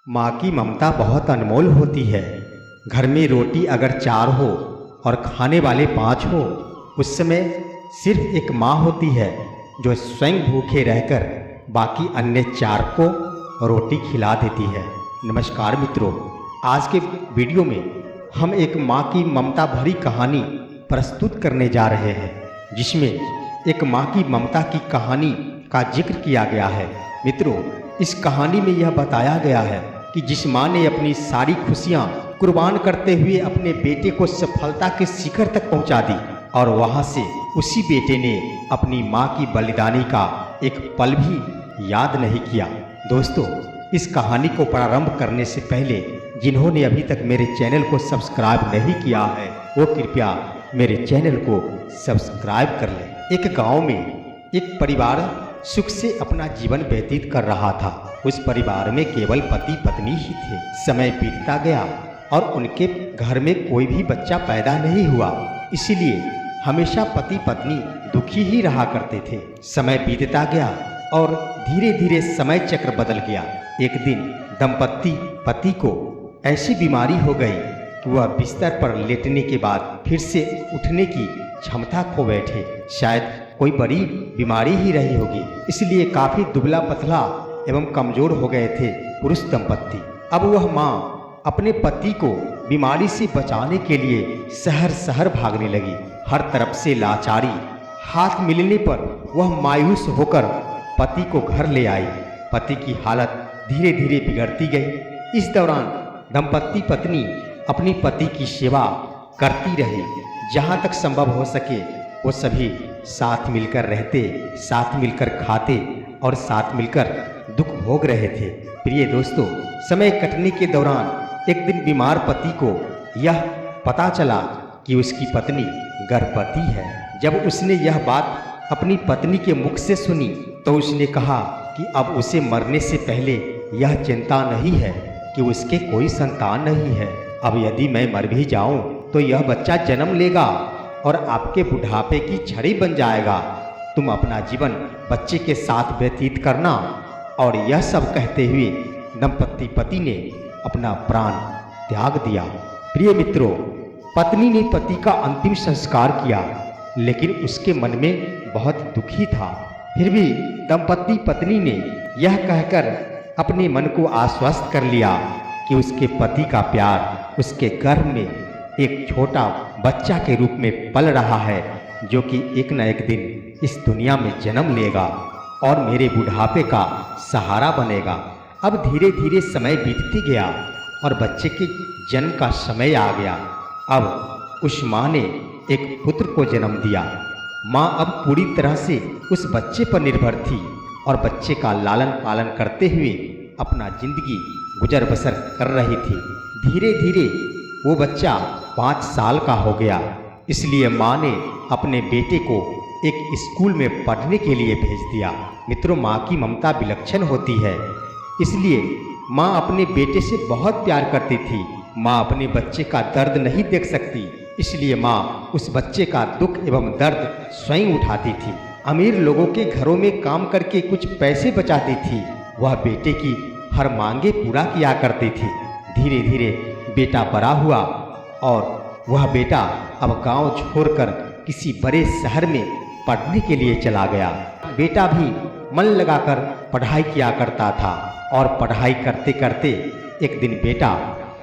माँ की ममता बहुत अनमोल होती है। घर में रोटी अगर 4 हो और खाने वाले 5 हो, उस समय सिर्फ एक माँ होती है जो स्वयं भूखे रहकर बाकी अन्य 4 को रोटी खिला देती है। नमस्कार मित्रों, आज के वीडियो में हम एक माँ की ममता भरी कहानी प्रस्तुत करने जा रहे हैं, जिसमें एक माँ की ममता की कहानी का जिक्र किया गया है। मित्रों, इस कहानी में यह बताया गया है कि जिस माँ ने अपनी सारी खुशियाँ कुर्बान करते हुए अपने बेटे को सफलता के शिखर तक पहुँचा दी, और वहाँ से उसी बेटे ने अपनी माँ की बलिदानी का एक पल भी याद नहीं किया। दोस्तों, इस कहानी को प्रारंभ करने से पहले जिन्होंने अभी तक मेरे चैनल को सब्सक्राइब नहीं किया है, वो कृपया मेरे चैनल को सब्सक्राइब कर लें। एक गांव में एक परिवार सुख से अपना जीवन व्यतीत कर रहा था। उस परिवार में केवल पति पत्नी ही थे। समय बीतता गया और उनके घर में कोई भी बच्चा पैदा नहीं हुआ, इसीलिए हमेशा पति पत्नी दुखी ही रहा करते थे। समय बीतता गया और धीरे धीरे समय चक्र बदल गया। एक दिन दंपत्ति पति को ऐसी बीमारी हो गई कि वह बिस्तर पर लेटने के बाद फिर से उठने की क्षमता खो बैठे। शायद कोई बड़ी बीमारी ही रही होगी, इसलिए काफी दुबला पतला एवं कमजोर हो गए थे पुरुष दंपत्ति। अब वह माँ अपने पति को बीमारी से बचाने के लिए शहर शहर भागने लगी। हर तरफ से लाचारी। हाथ मिलने पर वह मायूस होकर पति को घर ले आई। पति की हालत धीरे धीरे बिगड़ती गई। इस दौरान दंपत्ति पत्नी अपनी पति की सेवा करती रही। जहाँ तक संभव हो सके वो सभी साथ मिलकर रहते, साथ मिलकर खाते और साथ मिलकर दुख भोग रहे थे। प्रिय दोस्तों, समय कटने के दौरान एक दिन बीमार पति को यह पता चला कि उसकी पत्नी गर्भवती है। जब उसने यह बात अपनी पत्नी के मुख से सुनी तो उसने कहा कि अब उसे मरने से पहले यह चिंता नहीं है कि उसके कोई संतान नहीं है। अब यदि मैं मर भी जाऊं तो यह बच्चा जन्म लेगा और आपके बुढ़ापे की छड़ी बन जाएगा। तुम अपना जीवन बच्चे के साथ व्यतीत करना। और यह सब कहते हुए दंपत्ति पति ने अपना प्राण त्याग दिया। प्रिय मित्रों, पत्नी ने पति का अंतिम संस्कार किया, लेकिन उसके मन में बहुत दुखी था। फिर भी दंपत्ति पत्नी ने यह कहकर अपने मन को आश्वस्त कर लिया कि उसके पति का प्यार उसके गर्भ में एक छोटा बच्चा के रूप में पल रहा है, जो कि एक न एक दिन इस दुनिया में जन्म लेगा और मेरे बुढ़ापे का सहारा बनेगा। अब धीरे धीरे समय बीतती गया और बच्चे के जन्म का समय आ गया। अब उस माँ ने एक पुत्र को जन्म दिया। माँ अब पूरी तरह से उस बच्चे पर निर्भर थी और बच्चे का लालन पालन करते हुए अपना जिंदगी गुजर बसर कर रही थी। धीरे धीरे वो बच्चा 5 साल का हो गया, इसलिए माँ ने अपने बेटे को एक स्कूल में पढ़ने के लिए भेज दिया। मित्रों, माँ की ममता विलक्षण होती है, इसलिए माँ अपने बेटे से बहुत प्यार करती थी। माँ अपने बच्चे का दर्द नहीं देख सकती, इसलिए माँ उस बच्चे का दुख एवं दर्द स्वयं उठाती थी। अमीर लोगों के घरों में काम करके कुछ पैसे बचाती थी। वह बेटे की हर मांगे पूरा किया करती थी। धीरे धीरे बेटा बड़ा हुआ और वह बेटा अब गांव छोड़कर किसी बड़े शहर में पढ़ने के लिए चला गया। बेटा भी मन लगाकर पढ़ाई किया करता था और पढ़ाई करते करते एक दिन बेटा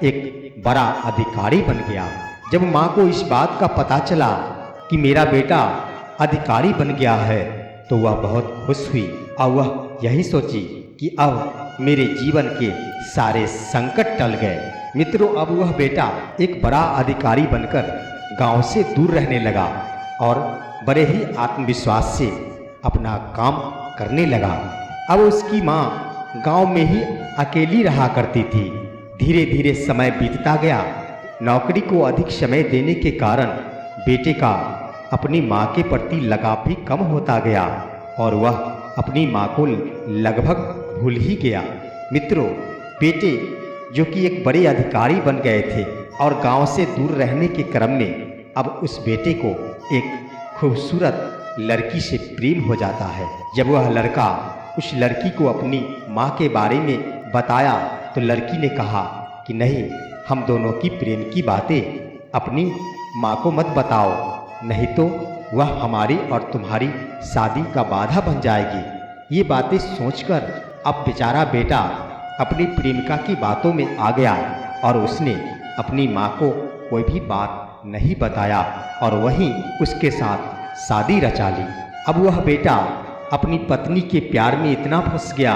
एक बड़ा अधिकारी बन गया। जब माँ को इस बात का पता चला कि मेरा बेटा अधिकारी बन गया है, तो वह बहुत खुश हुई और वह यही सोची कि अब मेरे जीवन के सारे संकट टल गए। मित्रों, अब वह बेटा एक बड़ा अधिकारी बनकर गांव से दूर रहने लगा और बड़े ही आत्मविश्वास से अपना काम करने लगा। अब उसकी माँ गांव में ही अकेली रहा करती थी। धीरे धीरे समय बीतता गया। नौकरी को अधिक समय देने के कारण बेटे का अपनी माँ के प्रति लगाव भी कम होता गया और वह अपनी माँ को लगभग भूल ही गया। मित्रों, बेटे जो कि एक बड़े अधिकारी बन गए थे और गांव से दूर रहने के क्रम में अब उस बेटे को एक खूबसूरत लड़की से प्रेम हो जाता है। जब वह लड़का उस लड़की को अपनी माँ के बारे में बताया तो लड़की ने कहा कि नहीं, हम दोनों की प्रेम की बातें अपनी माँ को मत बताओ, नहीं तो वह हमारी और तुम्हारी शादी का बाधा बन जाएगी। ये बातें सोचकर अब बेचारा बेटा अपनी प्रेमिका की बातों में आ गया और उसने अपनी माँ को कोई भी बात नहीं बताया और वहीं उसके साथ शादी रचा ली। अब वह बेटा अपनी पत्नी के प्यार में इतना फंस गया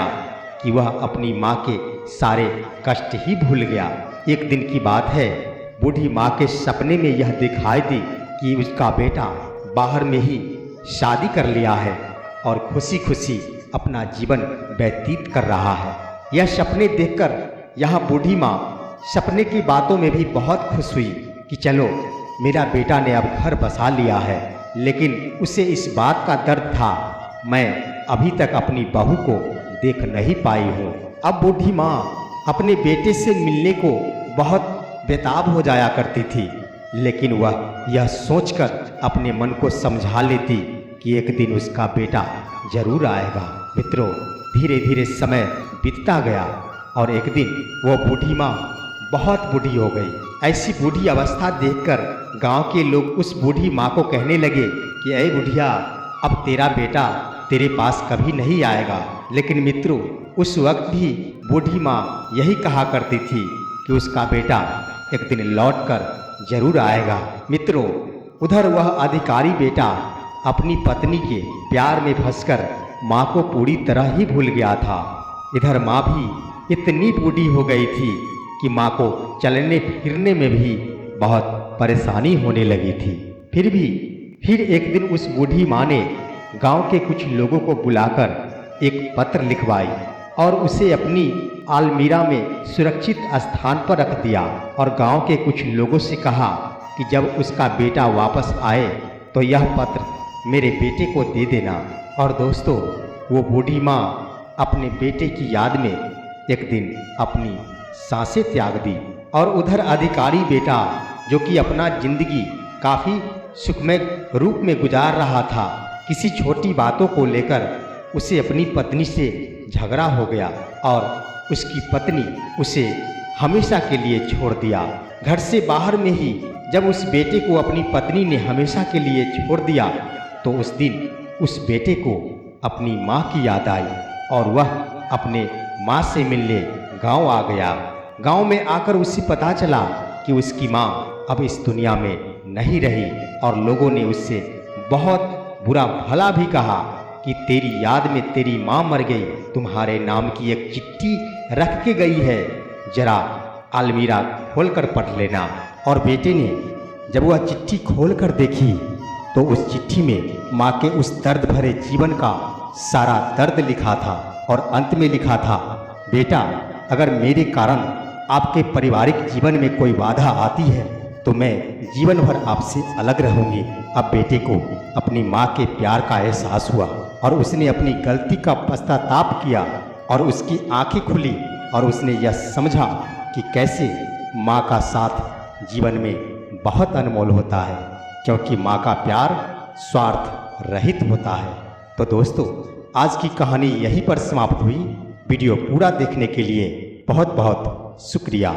कि वह अपनी माँ के सारे कष्ट ही भूल गया। एक दिन की बात है, बूढ़ी माँ के सपने में यह दिखाई दी कि उसका बेटा बाहर में ही शादी कर लिया है और खुशी खुशी अपना जीवन व्यतीत कर रहा है। यह सपने देखकर यहाँ बूढ़ी माँ सपने की बातों में भी बहुत खुश हुई कि चलो मेरा बेटा ने अब घर बसा लिया है, लेकिन उसे इस बात का दर्द था, मैं अभी तक अपनी बहू को देख नहीं पाई हूँ। अब बूढ़ी माँ अपने बेटे से मिलने को बहुत बेताब हो जाया करती थी, लेकिन वह यह सोचकर अपने मन को समझा लेती कि एक दिन उसका बेटा जरूर आएगा। मित्रों, धीरे धीरे समय बीतता गया और एक दिन वो बूढ़ी माँ बहुत बूढ़ी हो गई। ऐसी बूढ़ी अवस्था देखकर गांव के लोग उस बूढ़ी माँ को कहने लगे कि अरे बुढ़िया, अब तेरा बेटा तेरे पास कभी नहीं आएगा। लेकिन मित्रों, उस वक्त भी बूढ़ी माँ यही कहा करती थी कि उसका बेटा एक दिन लौटकर जरूर आएगा। मित्रों, उधर वह अधिकारी बेटा अपनी पत्नी के प्यार में फंसकर माँ को पूरी तरह ही भूल गया था। इधर माँ भी इतनी बूढ़ी हो गई थी कि माँ को चलने फिरने में भी बहुत परेशानी होने लगी थी। फिर एक दिन उस बूढ़ी माँ ने गांव के कुछ लोगों को बुलाकर एक पत्र लिखवाई और उसे अपनी अलमीरा में सुरक्षित स्थान पर रख दिया और गांव के कुछ लोगों से कहा कि जब उसका बेटा वापस आए तो यह पत्र मेरे बेटे को दे देना। और दोस्तों, वो बूढ़ी माँ अपने बेटे की याद में एक दिन अपनी सांसें त्याग दी और उधर अधिकारी बेटा, जो कि अपना जिंदगी काफ़ी सुखमय रूप में गुजार रहा था, किसी छोटी बातों को लेकर उसे अपनी पत्नी से झगड़ा हो गया और उसकी पत्नी उसे हमेशा के लिए छोड़ दिया। घर से बाहर में ही जब उस बेटे को अपनी पत्नी ने हमेशा के लिए छोड़ दिया तो उस दिन उस बेटे को अपनी माँ की याद आई और वह अपने माँ से मिलने गांव आ गया। गांव में आकर उसे पता चला कि उसकी माँ अब इस दुनिया में नहीं रही और लोगों ने उससे बहुत बुरा भला भी कहा कि तेरी याद में तेरी माँ मर गई, तुम्हारे नाम की एक चिट्ठी रख के गई है, जरा अलमीरा खोलकर पढ़ लेना। और बेटे ने जब वह चिट्ठी खोलकर देखी तो उस चिट्ठी में माँ के उस दर्द भरे जीवन का सारा दर्द लिखा था और अंत में लिखा था, बेटा, अगर मेरे कारण आपके पारिवारिक जीवन में कोई बाधा आती है तो मैं जीवन भर आपसे अलग रहूंगी। अब बेटे को अपनी माँ के प्यार का एहसास हुआ और उसने अपनी गलती का पश्चाताप किया और उसकी आंखें खुली और उसने यह समझा कि कैसे माँ का साथ जीवन में बहुत अनमोल होता है, क्योंकि माँ का प्यार स्वार्थ रहित होता है। तो दोस्तों, आज की कहानी यहीं पर समाप्त हुई। वीडियो पूरा देखने के लिए बहुत बहुत शुक्रिया।